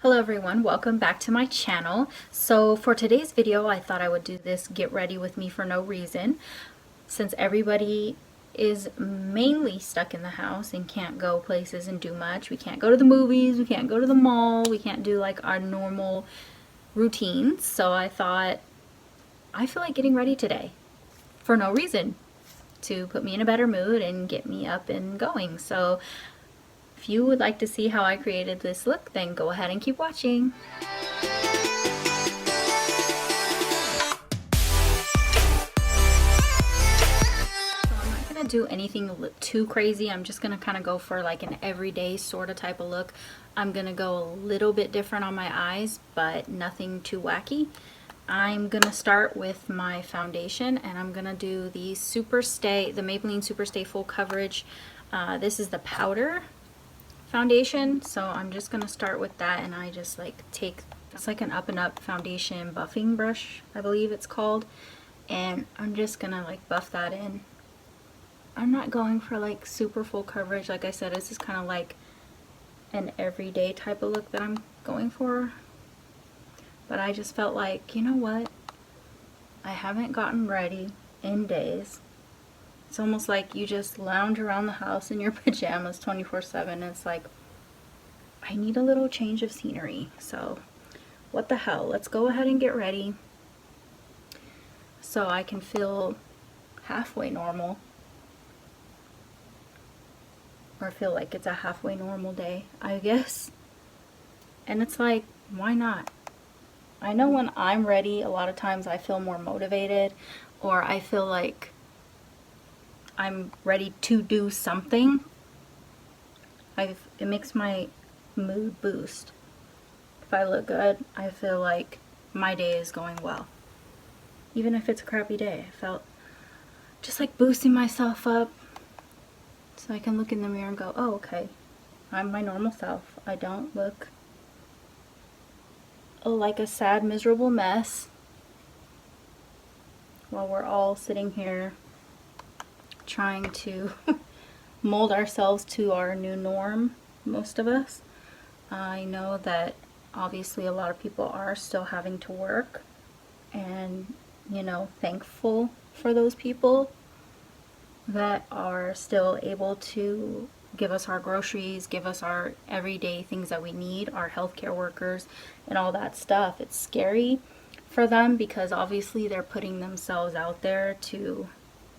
Hello everyone, welcome back to my channel. So for today's video, I thought I would do this get ready with me for no reason. Since everybody is mainly stuck in the house and can't go places and do much. We can't go to the movies, we can't go to the mall, we can't do like our normal routines. So I thought, I feel like getting ready today for no reason to put me in a better mood and get me up and going. So if you would like to see how I created this look, then go ahead and keep watching. So I'm not going to do anything too crazy. I'm just going to kind of go for like an everyday sort of type of look. I'm going to go a little bit different on my eyes, but nothing too wacky. I'm going to start with my foundation, and I'm going to do the SuperStay, the Maybelline SuperStay Full Coverage. This is the powder foundation, so I'm just gonna start with that, and I just like take, it's like an up and up foundation buffing brush, I believe it's called, and I'm just gonna like buff that in. I'm not going for like super full coverage. Like I said, this is kind of like an everyday type of look that I'm going for, but I just felt like, you know what, I haven't gotten ready in days. It's almost like you just lounge around the house in your pajamas 24/7. It's like, I need a little change of scenery. So what the hell, let's go ahead and get ready so I can feel halfway normal, or feel like it's a halfway normal day, I guess. And it's like, why not? I know when I'm ready, a lot of times I feel more motivated, or I feel like I'm ready to do something. It makes my mood boost. If I look good, I feel like my day is going well. Even if it's a crappy day, I felt just like boosting myself up so I can look in the mirror and go, oh, okay, I'm my normal self. I don't look like a sad, miserable mess while we're all sitting here trying to mold ourselves to our new norm, most of us. I know that obviously a lot of people are still having to work, and you know, thankful for those people that are still able to give us our groceries, give us our everyday things that we need, our healthcare workers and all that stuff. It's scary for them because obviously they're putting themselves out there to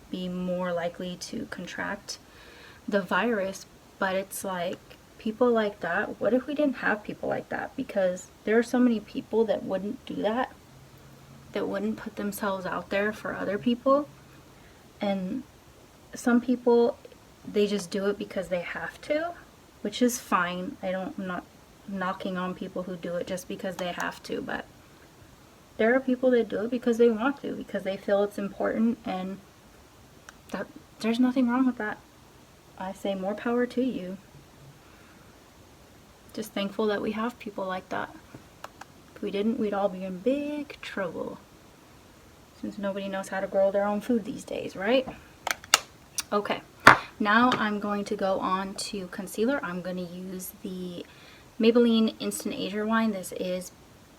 be more likely to contract the virus, but it's like, people like that, what if we didn't have people like that? Because there are so many people that wouldn't do that, that wouldn't put themselves out there for other people. And some people, they just do it because they have to, which is fine. I'm not knocking on people who do it just because they have to, but there are people that do it because they want to, because they feel it's important, and that there's nothing wrong with that. I say more power to you. Just thankful that we have people like that. If we didn't, we'd all be in big trouble, since nobody knows how to grow their own food these days, right? Okay, now I'm going to go on to concealer. I'm going to use the Maybelline Instant Azure Wine. This is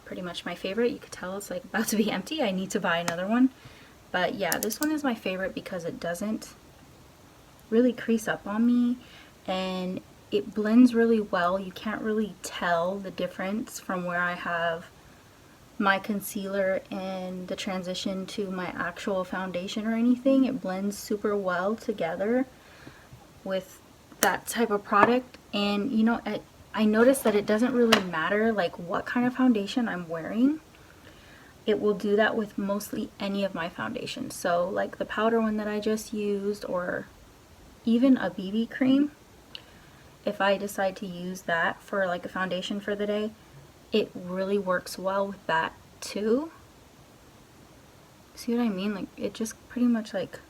pretty much my favorite. You could tell it's like about to be empty. I need to buy another one. But yeah, this one is my favorite because it doesn't really crease up on me, and it blends really well. You can't really tell the difference from where I have my concealer and the transition to my actual foundation or anything. It blends super well together with that type of product. And you know, I noticed that it doesn't really matter like what kind of foundation I'm wearing. It will do that with mostly any of my foundations. So like the powder one that I just used, or even a BB cream, if I decide to use that for like a foundation for the day, it really works well with that too. See what I mean? Like it just pretty much like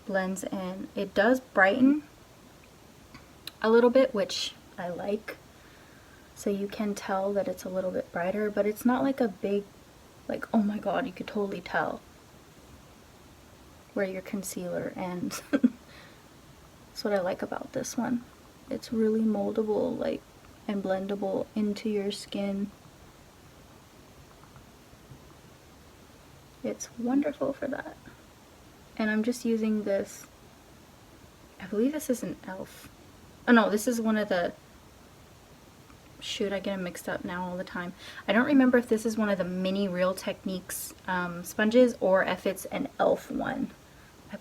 blends in. It does brighten a little bit, which I like. So you can tell that it's a little bit brighter, but it's not like a big, like, oh my god, you could totally tell where your concealer ends. That's what I like about this one. It's really moldable, like, and blendable into your skin. It's wonderful for that. And I'm just using this, I believe this is an e.l.f. Oh no, this is one of the, shoot, I get them mixed up now all the time. I don't remember if this is one of the mini Real Techniques sponges or if it's an e.l.f. one. They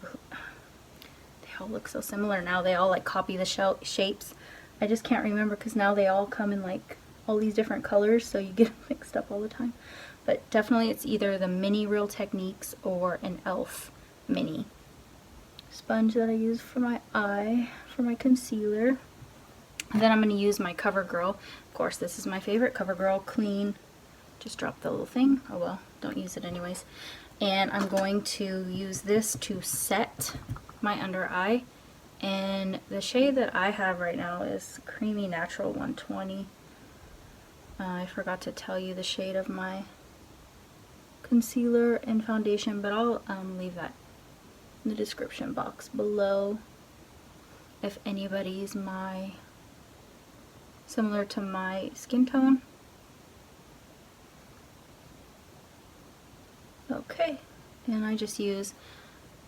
all look so similar now. They all like copy the shapes. I just can't remember because now they all come in like all these different colors, so you get them mixed up all the time. But definitely it's either the mini Real Techniques or an e.l.f. mini sponge that I use for my eye, for my concealer. And then I'm going to use my CoverGirl. Of course, this is my favorite, CoverGirl Clean. Just drop the little thing. Oh well, don't use it anyways. And I'm going to use this to set my under eye. And the shade that I have right now is Creamy Natural 120. I forgot to tell you the shade of my concealer and foundation, but I'll leave that in the description box below if anybody's similar to my skin tone. Okay, and I just use,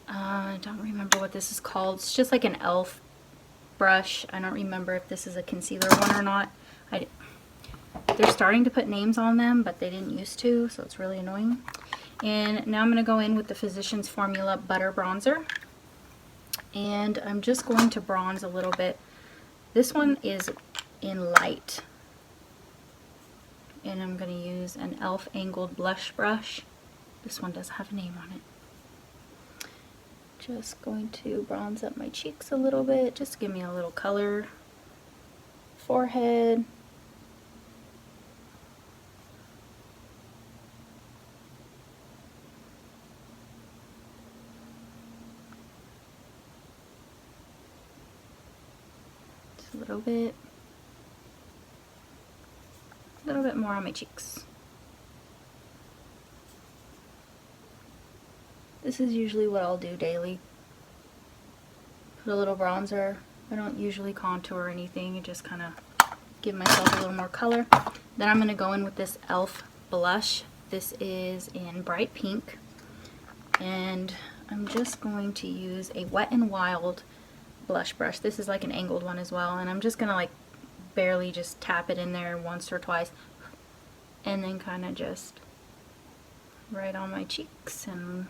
I don't remember what this is called. It's just like an e.l.f. brush. I don't remember if this is a concealer one or not. They're starting to put names on them, but they didn't used to, so it's really annoying. And now I'm going to go in with the Physicians Formula Butter Bronzer. And I'm just going to bronze a little bit. This one is in light. And I'm going to use an e.l.f. angled blush brush. This one doesn't have a name on it. Just going to bronze up my cheeks a little bit, just give me a little color. Forehead. Just a little bit more on my cheeks. This is usually what I'll do daily. Put a little bronzer. I don't usually contour or anything. I just kind of give myself a little more color. Then I'm going to go in with this e.l.f. blush. This is in Bright Pink. And I'm just going to use a Wet n Wild blush brush. This is like an angled one as well. And I'm just going to like barely just tap it in there once or twice. And then kind of just right on my cheeks and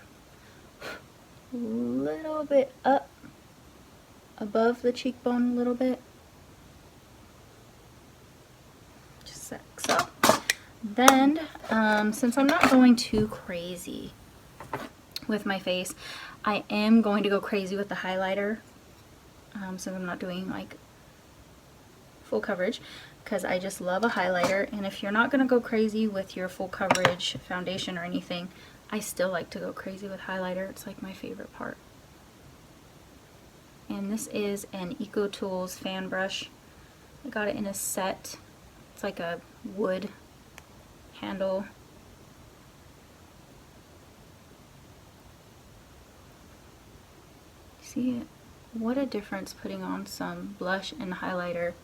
a little bit up above the cheekbone a little bit. Just like so. Then, since I'm not going too crazy with my face, I am going to go crazy with the highlighter. Since I'm not doing like full coverage, because I just love a highlighter. And if you're not going to go crazy with your full coverage foundation or anything, I still like to go crazy with highlighter. It's like my favorite part. And this is an EcoTools fan brush. I got it in a set. It's like a wood handle. See it? What a difference putting on some blush and highlighter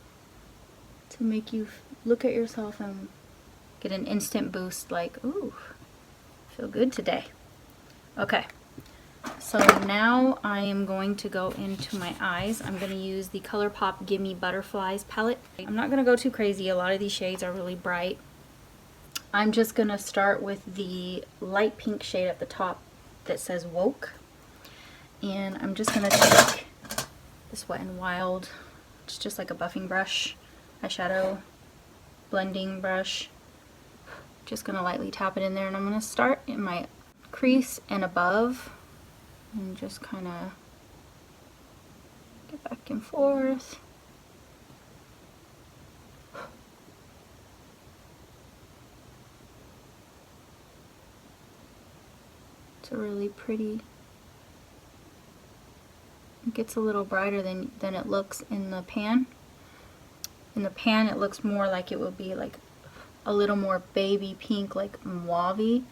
to make you look at yourself and get an instant boost like, ooh, feel good today. Okay, so now I am going to go into my eyes. I'm going to use the Colourpop Gimme Butterflies palette. I'm not going to go too crazy. A lot of these shades are really bright. I'm just going to start with the light pink shade at the top that says Woke. And I'm just going to take this Wet n Wild. It's just like a buffing brush, eyeshadow blending brush. Just going to lightly tap it in there, and I'm going to start in my crease and above and just kind of get back and forth. It's a really pretty, it gets a little brighter than it looks in the pan. In the pan it looks more like it would be like a little more baby pink, like mauve-y,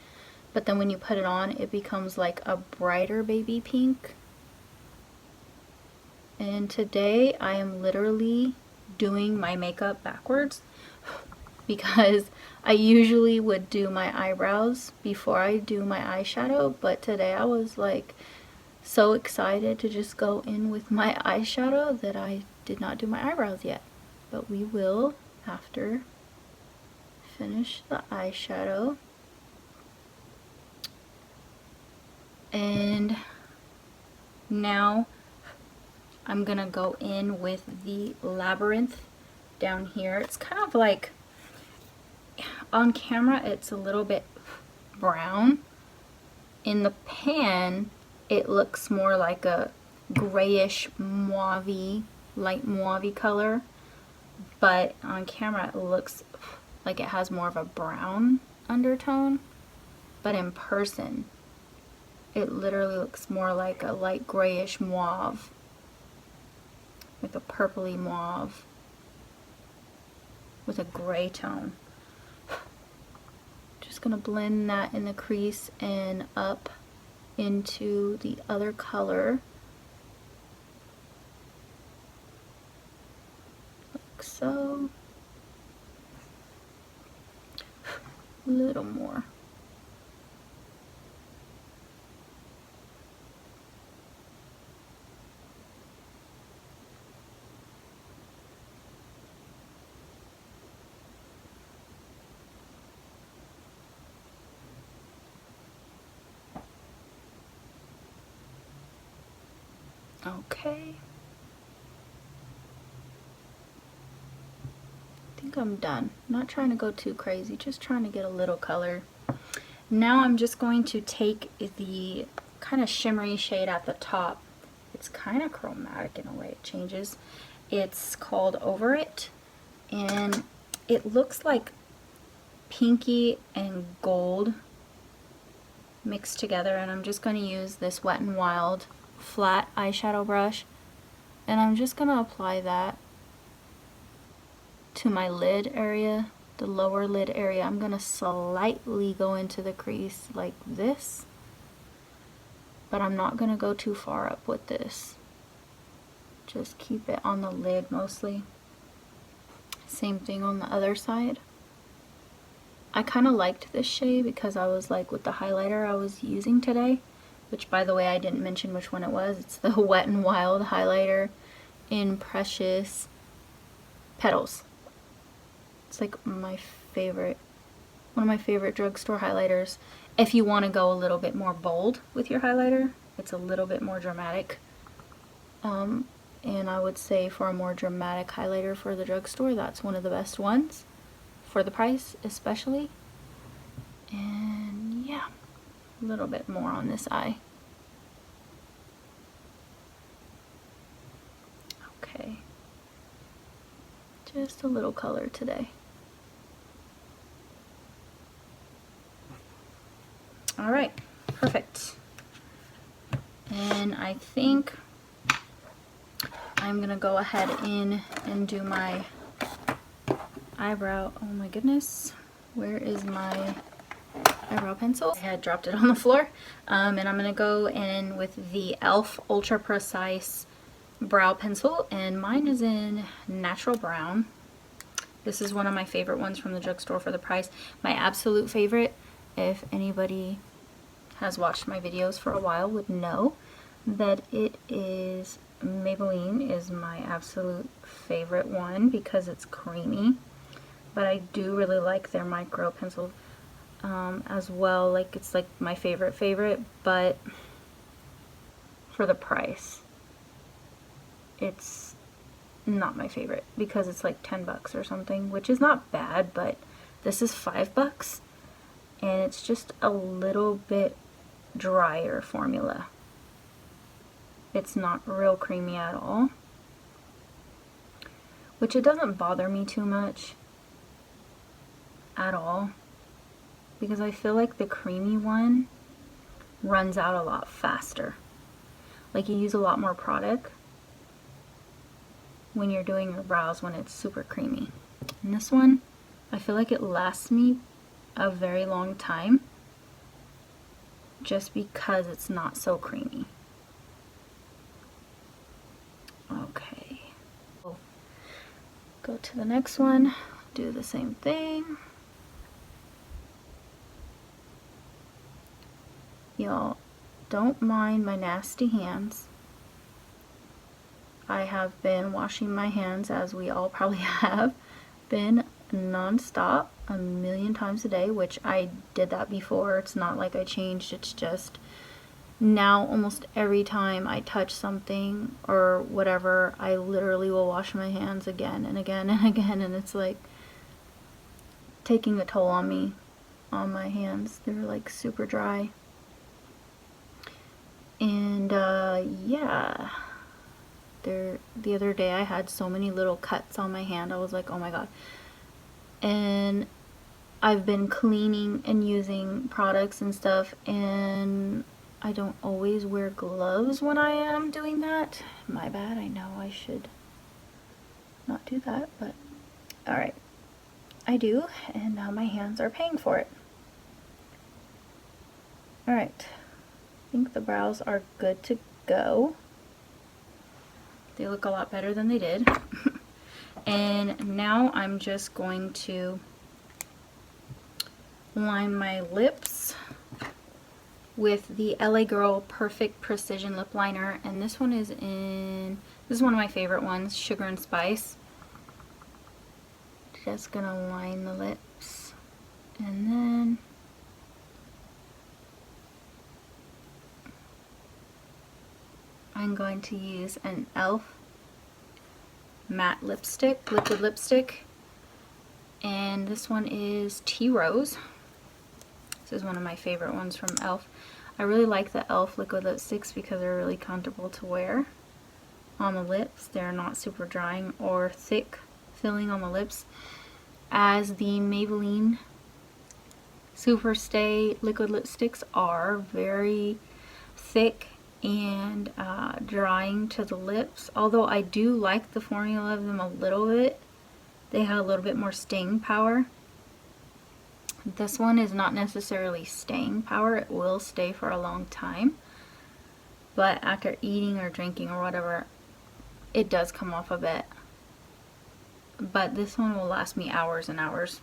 but then when you put it on it becomes like a brighter baby pink. And today I am literally doing my makeup backwards because I usually would do my eyebrows before I do my eyeshadow, but today I was like so excited to just go in with my eyeshadow that I did not do my eyebrows yet. But we will after finish the eyeshadow. And now I'm gonna go in with the Labyrinth down here. It's kind of like, on camera it's a little bit brown. In the pan it looks more like a grayish mauve-y, light mauve color, but on camera it looks like it has more of a brown undertone, but in person it literally looks more like a light grayish mauve, like a purpley mauve with a gray tone. Just gonna blend that in the crease and up into the other color, like so. A little more. Okay. I think I'm done. I'm not trying to go too crazy, just trying to get a little color. Now I'm just going to take the kind of shimmery shade at the top. It's kind of chromatic in a way, it changes. It's called Over It, and it looks like pinky and gold mixed together, and I'm just going to use this Wet n Wild flat eyeshadow brush, and I'm just going to apply that to my lid area, the lower lid area. I'm going to slightly go into the crease like this, but I'm not going to go too far up with this. Just keep it on the lid mostly. Same thing on the other side. I kind of liked this shade because I was like, with the highlighter I was using today, which by the way I didn't mention which one it was. It's the Wet n Wild highlighter in Precious Petals. It's like my favorite, one of my favorite drugstore highlighters. If you want to go a little bit more bold with your highlighter, it's a little bit more dramatic. And I would say for a more dramatic highlighter for the drugstore, that's one of the best ones for the price especially. And yeah, a little bit more on this eye. Okay, just a little color today. All right, perfect. And I think I'm gonna go ahead in and do my eyebrow. Oh my goodness, where is my eyebrow pencil? I had dropped it on the floor. And I'm gonna go in with the e.l.f. Ultra Precise brow pencil, and mine is in Natural Brown. This is one of my favorite ones from the drugstore for the price. My absolute favorite, if anybody has watched my videos for a while, would know that it is Maybelline is my absolute favorite one because it's creamy. But I do really like their micro pencil as well. Like, it's like my favorite, but for the price it's not my favorite because it's like 10 bucks or something, which is not bad, but this is $5 and it's just a little bit drier formula. It's not real creamy at all, which it doesn't bother me too much at all because I feel like the creamy one runs out a lot faster. Like, you use a lot more product when you're doing your brows when it's super creamy. And this one, I feel like it lasts me a very long time just because it's not so creamy. Okay. Go to the next one, do the same thing. Y'all, don't mind my nasty hands. I have been washing my hands, as we all probably have been, non-stop, a million times a day, which I did that before. It's not like I changed, it's just now almost every time I touch something or whatever, I literally will wash my hands again and again and again, and it's like taking a toll on me, on my hands. They're like super dry. And yeah, the other day I had so many little cuts on my hand. I was like, oh my god. And I've been cleaning and using products and stuff, and I don't always wear gloves when I am doing that. My bad. I know I should not do that, but alright. I do, and now my hands are paying for it. Alright. I think the brows are good to go. They look a lot better than they did. And now I'm just going to line my lips with the LA Girl Perfect Precision Lip Liner, and this one is one of my favorite ones, Sugar and Spice. Just gonna line the lips, and then I'm going to use an e.l.f. matte lipstick, liquid lipstick, and this one is Tea Rose. This is one of my favorite ones from e.l.f. I really like the e.l.f. liquid lipsticks because they're really comfortable to wear on the lips. They're not super drying or thick filling on the lips, as the Maybelline SuperStay liquid lipsticks are very thick and drying to the lips. Although I do like the formula of them a little bit. They have a little bit more staying power. This one is not necessarily staying power. It will stay for a long time, but after eating or drinking or whatever, it does come off a bit. But this one will last me hours and hours.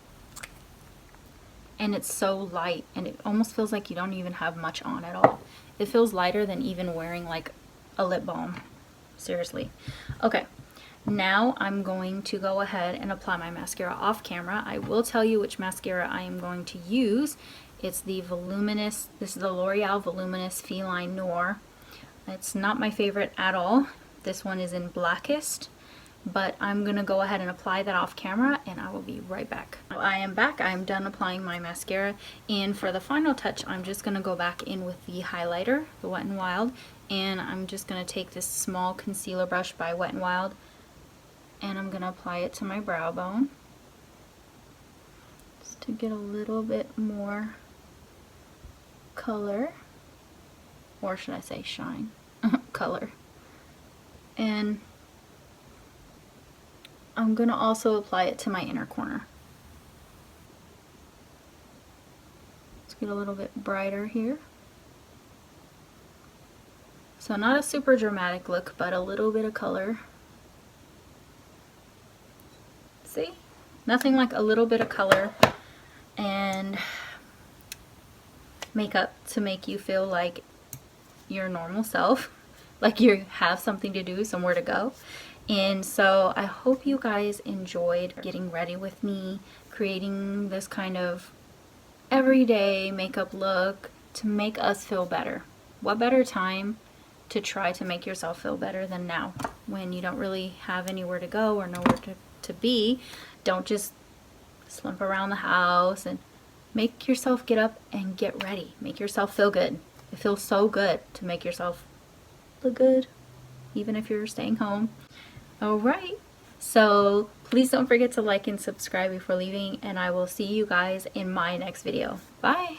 And it's so light, and it almost feels like you don't even have much on at all. It feels lighter than even wearing like a lip balm. Seriously. Okay, now I'm going to go ahead and apply my mascara off camera. I will tell you which mascara I am going to use. It's the Voluminous, this is the L'Oreal Voluminous Feline Noir. It's not my favorite at all. This one is in Blackest. But I'm going to go ahead and apply that off camera, and I will be right back. I am back. I'm done applying my mascara, and for the final touch I'm just going to go back in with the highlighter, the Wet n Wild, and I'm just going to take this small concealer brush by Wet n Wild, and I'm going to apply it to my brow bone just to get a little bit more color, or should I say shine, color. And I'm going to also apply it to my inner corner. Let's get a little bit brighter here. So not a super dramatic look, but a little bit of color. See? Nothing like a little bit of color and makeup to make you feel like your normal self, like you have something to do, somewhere to go. And so I hope you guys enjoyed getting ready with me, creating this kind of everyday makeup look to make us feel better. What better time to try to make yourself feel better than now, when you don't really have anywhere to go or nowhere to be. Don't just slump around the house, and make yourself get up and get ready. Make yourself feel good. It feels so good to make yourself look good, even if you're staying home. Alright, so please don't forget to like and subscribe before leaving, and I will see you guys in my next video. Bye!